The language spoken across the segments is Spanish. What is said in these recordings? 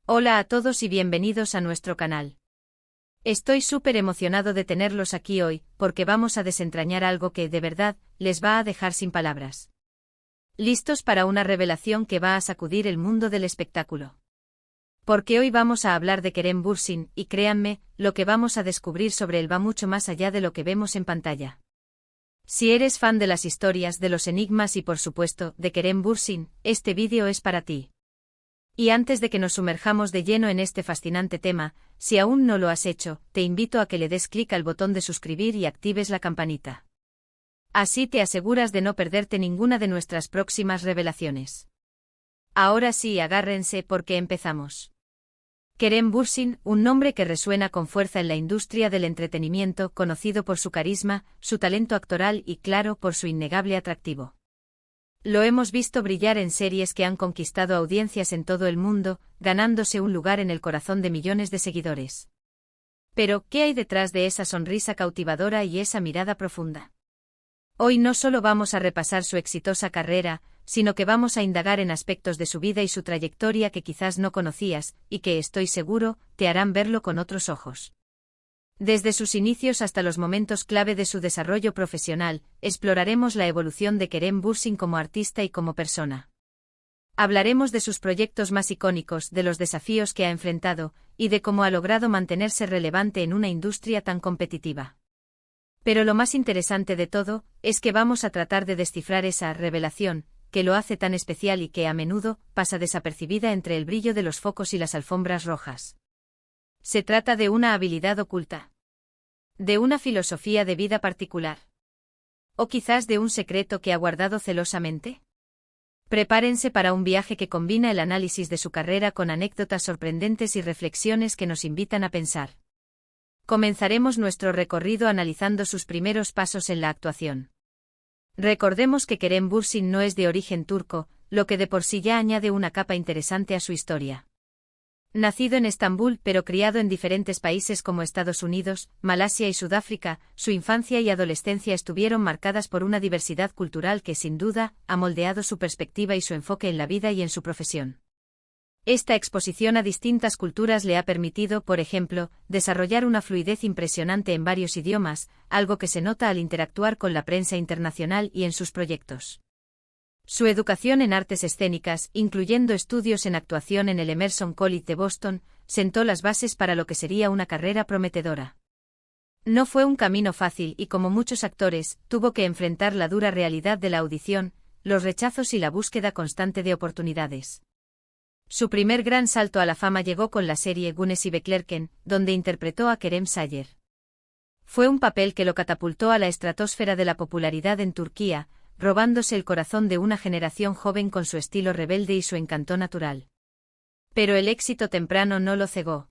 Hola a todos y bienvenidos a nuestro canal. Estoy súper emocionado de tenerlos aquí hoy, porque vamos a desentrañar algo que, de verdad, les va a dejar sin palabras. ¿Listos para una revelación que va a sacudir el mundo del espectáculo? Porque hoy vamos a hablar de Kerem Bürsin, y créanme, lo que vamos a descubrir sobre él va mucho más allá de lo que vemos en pantalla. Si eres fan de las historias, de los enigmas y por supuesto, de Kerem Bürsin, este vídeo es para ti. Y antes de que nos sumerjamos de lleno en este fascinante tema, si aún no lo has hecho, te invito a que le des clic al botón de suscribir y actives la campanita. Así te aseguras de no perderte ninguna de nuestras próximas revelaciones. Ahora sí, agárrense porque empezamos. Kerem Bürsin, un nombre que resuena con fuerza en la industria del entretenimiento, conocido por su carisma, su talento actoral y, claro, por su innegable atractivo. Lo hemos visto brillar en series que han conquistado audiencias en todo el mundo, ganándose un lugar en el corazón de millones de seguidores. Pero, ¿qué hay detrás de esa sonrisa cautivadora y esa mirada profunda? Hoy no solo vamos a repasar su exitosa carrera, sino que vamos a indagar en aspectos de su vida y su trayectoria que quizás no conocías, y que estoy seguro, te harán verlo con otros ojos. Desde sus inicios hasta los momentos clave de su desarrollo profesional, exploraremos la evolución de Kerem Bürsin como artista y como persona. Hablaremos de sus proyectos más icónicos, de los desafíos que ha enfrentado, y de cómo ha logrado mantenerse relevante en una industria tan competitiva. Pero lo más interesante de todo, es que vamos a tratar de descifrar esa revelación, que lo hace tan especial y que a menudo pasa desapercibida entre el brillo de los focos y las alfombras rojas. Se trata de una habilidad oculta. De una filosofía de vida particular. ¿O quizás de un secreto que ha guardado celosamente? Prepárense para un viaje que combina el análisis de su carrera con anécdotas sorprendentes y reflexiones que nos invitan a pensar. Comenzaremos nuestro recorrido analizando sus primeros pasos en la actuación. Recordemos que Kerem Bürsin no es de origen turco, lo que de por sí ya añade una capa interesante a su historia. Nacido en Estambul pero criado en diferentes países como Estados Unidos, Malasia y Sudáfrica, su infancia y adolescencia estuvieron marcadas por una diversidad cultural que sin duda ha moldeado su perspectiva y su enfoque en la vida y en su profesión. Esta exposición a distintas culturas le ha permitido, por ejemplo, desarrollar una fluidez impresionante en varios idiomas, algo que se nota al interactuar con la prensa internacional y en sus proyectos. Su educación en artes escénicas, incluyendo estudios en actuación en el Emerson College de Boston, sentó las bases para lo que sería una carrera prometedora. No fue un camino fácil y, como muchos actores, tuvo que enfrentar la dura realidad de la audición, los rechazos y la búsqueda constante de oportunidades. Su primer gran salto a la fama llegó con la serie Güneş ve Beklerken, donde interpretó a Kerem Sayer. Fue un papel que lo catapultó a la estratosfera de la popularidad en Turquía, robándose el corazón de una generación joven con su estilo rebelde y su encanto natural. Pero el éxito temprano no lo cegó.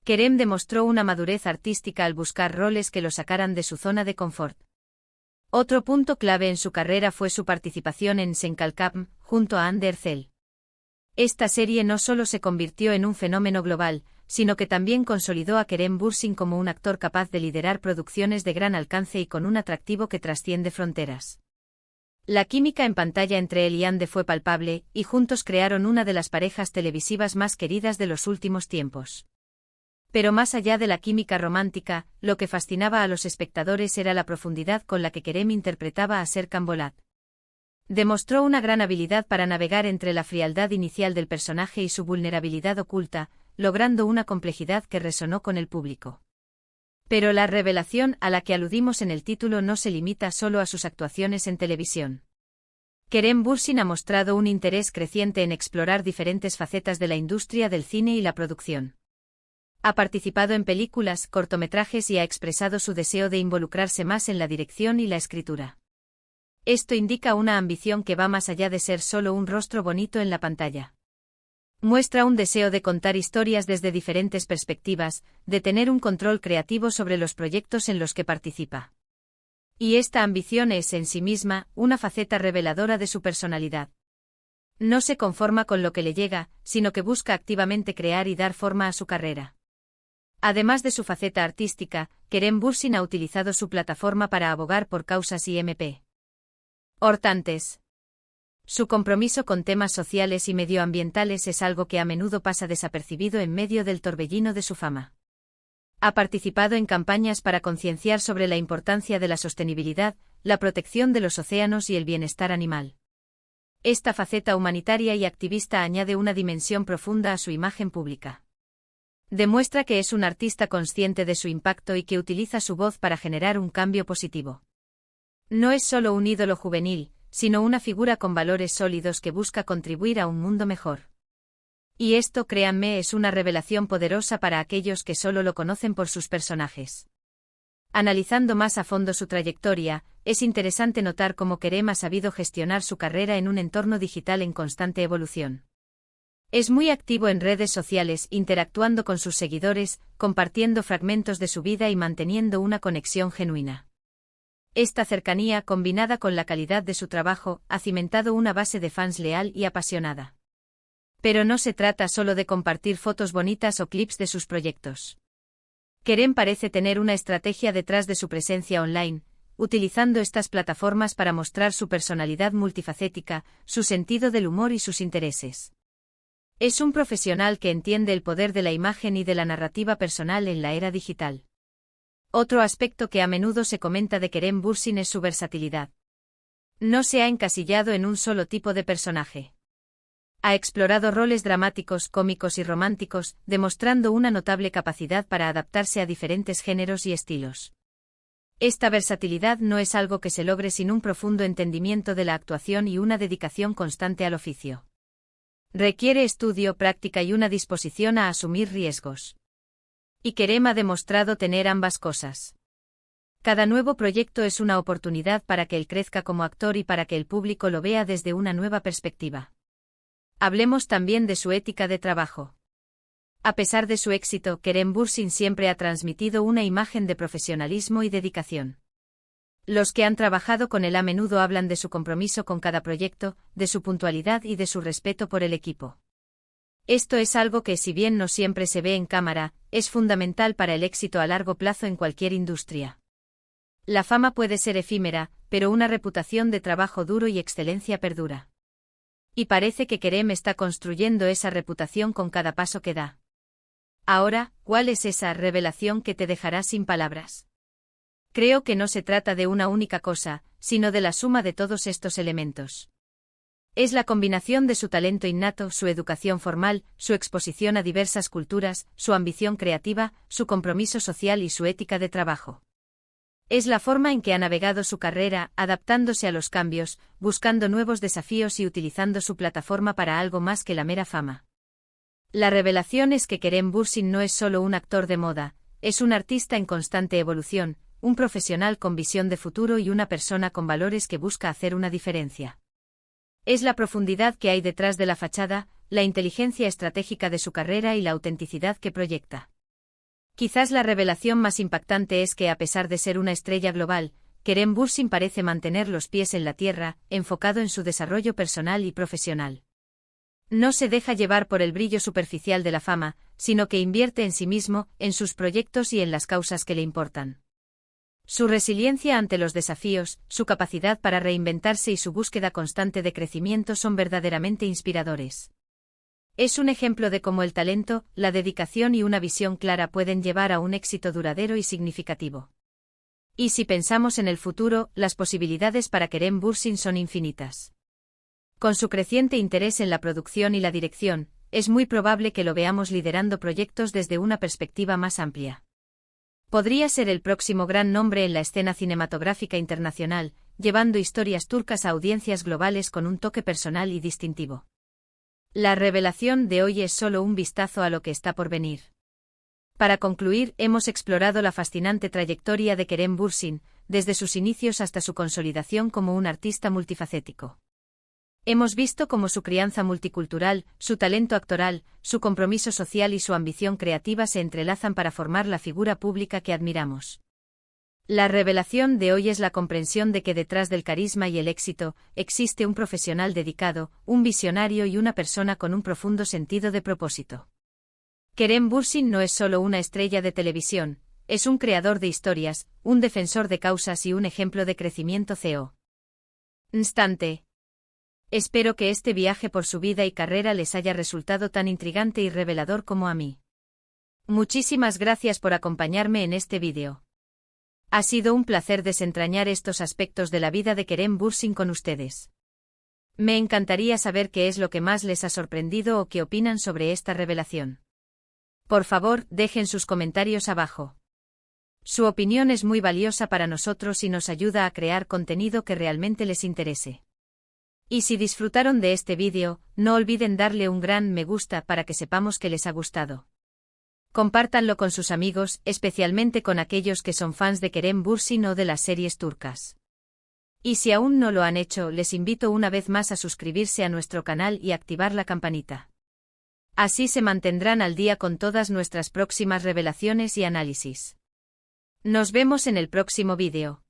Kerem demostró una madurez artística al buscar roles que lo sacaran de su zona de confort. Otro punto clave en su carrera fue su participación en Sen Kalkam, junto a Hande Erçel. Esta serie no solo se convirtió en un fenómeno global, sino que también consolidó a Kerem Bürsin como un actor capaz de liderar producciones de gran alcance y con un atractivo que trasciende fronteras. La química en pantalla entre él y Hande fue palpable, y juntos crearon una de las parejas televisivas más queridas de los últimos tiempos. Pero más allá de la química romántica, lo que fascinaba a los espectadores era la profundidad con la que Kerem interpretaba a Serkan Bolat. Demostró una gran habilidad para navegar entre la frialdad inicial del personaje y su vulnerabilidad oculta, logrando una complejidad que resonó con el público. Pero la revelación a la que aludimos en el título no se limita solo a sus actuaciones en televisión. Kerem Bürsin ha mostrado un interés creciente en explorar diferentes facetas de la industria del cine y la producción. Ha participado en películas, cortometrajes y ha expresado su deseo de involucrarse más en la dirección y la escritura. Esto indica una ambición que va más allá de ser solo un rostro bonito en la pantalla. Muestra un deseo de contar historias desde diferentes perspectivas, de tener un control creativo sobre los proyectos en los que participa. Y esta ambición es, en sí misma, una faceta reveladora de su personalidad. No se conforma con lo que le llega, sino que busca activamente crear y dar forma a su carrera. Además de su faceta artística, Kerem Bürsin ha utilizado su plataforma para abogar por causas importantes. Su compromiso con temas sociales y medioambientales es algo que a menudo pasa desapercibido en medio del torbellino de su fama. Ha participado en campañas para concienciar sobre la importancia de la sostenibilidad, la protección de los océanos y el bienestar animal. Esta faceta humanitaria y activista añade una dimensión profunda a su imagen pública. Demuestra que es un artista consciente de su impacto y que utiliza su voz para generar un cambio positivo. No es solo un ídolo juvenil, sino una figura con valores sólidos que busca contribuir a un mundo mejor. Y esto, créanme, es una revelación poderosa para aquellos que solo lo conocen por sus personajes. Analizando más a fondo su trayectoria, es interesante notar cómo Kerem ha sabido gestionar su carrera en un entorno digital en constante evolución. Es muy activo en redes sociales, interactuando con sus seguidores, compartiendo fragmentos de su vida y manteniendo una conexión genuina. Esta cercanía, combinada con la calidad de su trabajo, ha cimentado una base de fans leal y apasionada. Pero no se trata solo de compartir fotos bonitas o clips de sus proyectos. Kerem parece tener una estrategia detrás de su presencia online, utilizando estas plataformas para mostrar su personalidad multifacética, su sentido del humor y sus intereses. Es un profesional que entiende el poder de la imagen y de la narrativa personal en la era digital. Otro aspecto que a menudo se comenta de Kerem Bürsin es su versatilidad. No se ha encasillado en un solo tipo de personaje. Ha explorado roles dramáticos, cómicos y románticos, demostrando una notable capacidad para adaptarse a diferentes géneros y estilos. Esta versatilidad no es algo que se logre sin un profundo entendimiento de la actuación y una dedicación constante al oficio. Requiere estudio, práctica y una disposición a asumir riesgos. Y Kerem ha demostrado tener ambas cosas. Cada nuevo proyecto es una oportunidad para que él crezca como actor y para que el público lo vea desde una nueva perspectiva. Hablemos también de su ética de trabajo. A pesar de su éxito, Kerem Bürsin siempre ha transmitido una imagen de profesionalismo y dedicación. Los que han trabajado con él a menudo hablan de su compromiso con cada proyecto, de su puntualidad y de su respeto por el equipo. Esto es algo que, si bien no siempre se ve en cámara, es fundamental para el éxito a largo plazo en cualquier industria. La fama puede ser efímera, pero una reputación de trabajo duro y excelencia perdura. Y parece que Kerem está construyendo esa reputación con cada paso que da. Ahora, ¿cuál es esa revelación que te dejará sin palabras? Creo que no se trata de una única cosa, sino de la suma de todos estos elementos. Es la combinación de su talento innato, su educación formal, su exposición a diversas culturas, su ambición creativa, su compromiso social y su ética de trabajo. Es la forma en que ha navegado su carrera, adaptándose a los cambios, buscando nuevos desafíos y utilizando su plataforma para algo más que la mera fama. La revelación es que Kerem Bürsin no es solo un actor de moda, es un artista en constante evolución, un profesional con visión de futuro y una persona con valores que busca hacer una diferencia. Es la profundidad que hay detrás de la fachada, la inteligencia estratégica de su carrera y la autenticidad que proyecta. Quizás la revelación más impactante es que, a pesar de ser una estrella global, Kerem Bürsin parece mantener los pies en la tierra, enfocado en su desarrollo personal y profesional. No se deja llevar por el brillo superficial de la fama, sino que invierte en sí mismo, en sus proyectos y en las causas que le importan. Su resiliencia ante los desafíos, su capacidad para reinventarse y su búsqueda constante de crecimiento son verdaderamente inspiradores. Es un ejemplo de cómo el talento, la dedicación y una visión clara pueden llevar a un éxito duradero y significativo. Y si pensamos en el futuro, las posibilidades para Kerem Bürsin son infinitas. Con su creciente interés en la producción y la dirección, es muy probable que lo veamos liderando proyectos desde una perspectiva más amplia. Podría ser el próximo gran nombre en la escena cinematográfica internacional, llevando historias turcas a audiencias globales con un toque personal y distintivo. La revelación de hoy es solo un vistazo a lo que está por venir. Para concluir, hemos explorado la fascinante trayectoria de Kerem Bürsin, desde sus inicios hasta su consolidación como un artista multifacético. Hemos visto cómo su crianza multicultural, su talento actoral, su compromiso social y su ambición creativa se entrelazan para formar la figura pública que admiramos. La revelación de hoy es la comprensión de que detrás del carisma y el éxito, existe un profesional dedicado, un visionario y una persona con un profundo sentido de propósito. Kerem Bürsin no es solo una estrella de televisión, es un creador de historias, un defensor de causas y un ejemplo de crecimiento. Instante. Espero que este viaje por su vida y carrera les haya resultado tan intrigante y revelador como a mí. Muchísimas gracias por acompañarme en este vídeo. Ha sido un placer desentrañar estos aspectos de la vida de Kerem Bürsin con ustedes. Me encantaría saber qué es lo que más les ha sorprendido o qué opinan sobre esta revelación. Por favor, dejen sus comentarios abajo. Su opinión es muy valiosa para nosotros y nos ayuda a crear contenido que realmente les interese. Y si disfrutaron de este vídeo, no olviden darle un gran me gusta para que sepamos que les ha gustado. Compártanlo con sus amigos, especialmente con aquellos que son fans de Kerem Bürsin o de las series turcas. Y si aún no lo han hecho, les invito una vez más a suscribirse a nuestro canal y activar la campanita. Así se mantendrán al día con todas nuestras próximas revelaciones y análisis. Nos vemos en el próximo vídeo.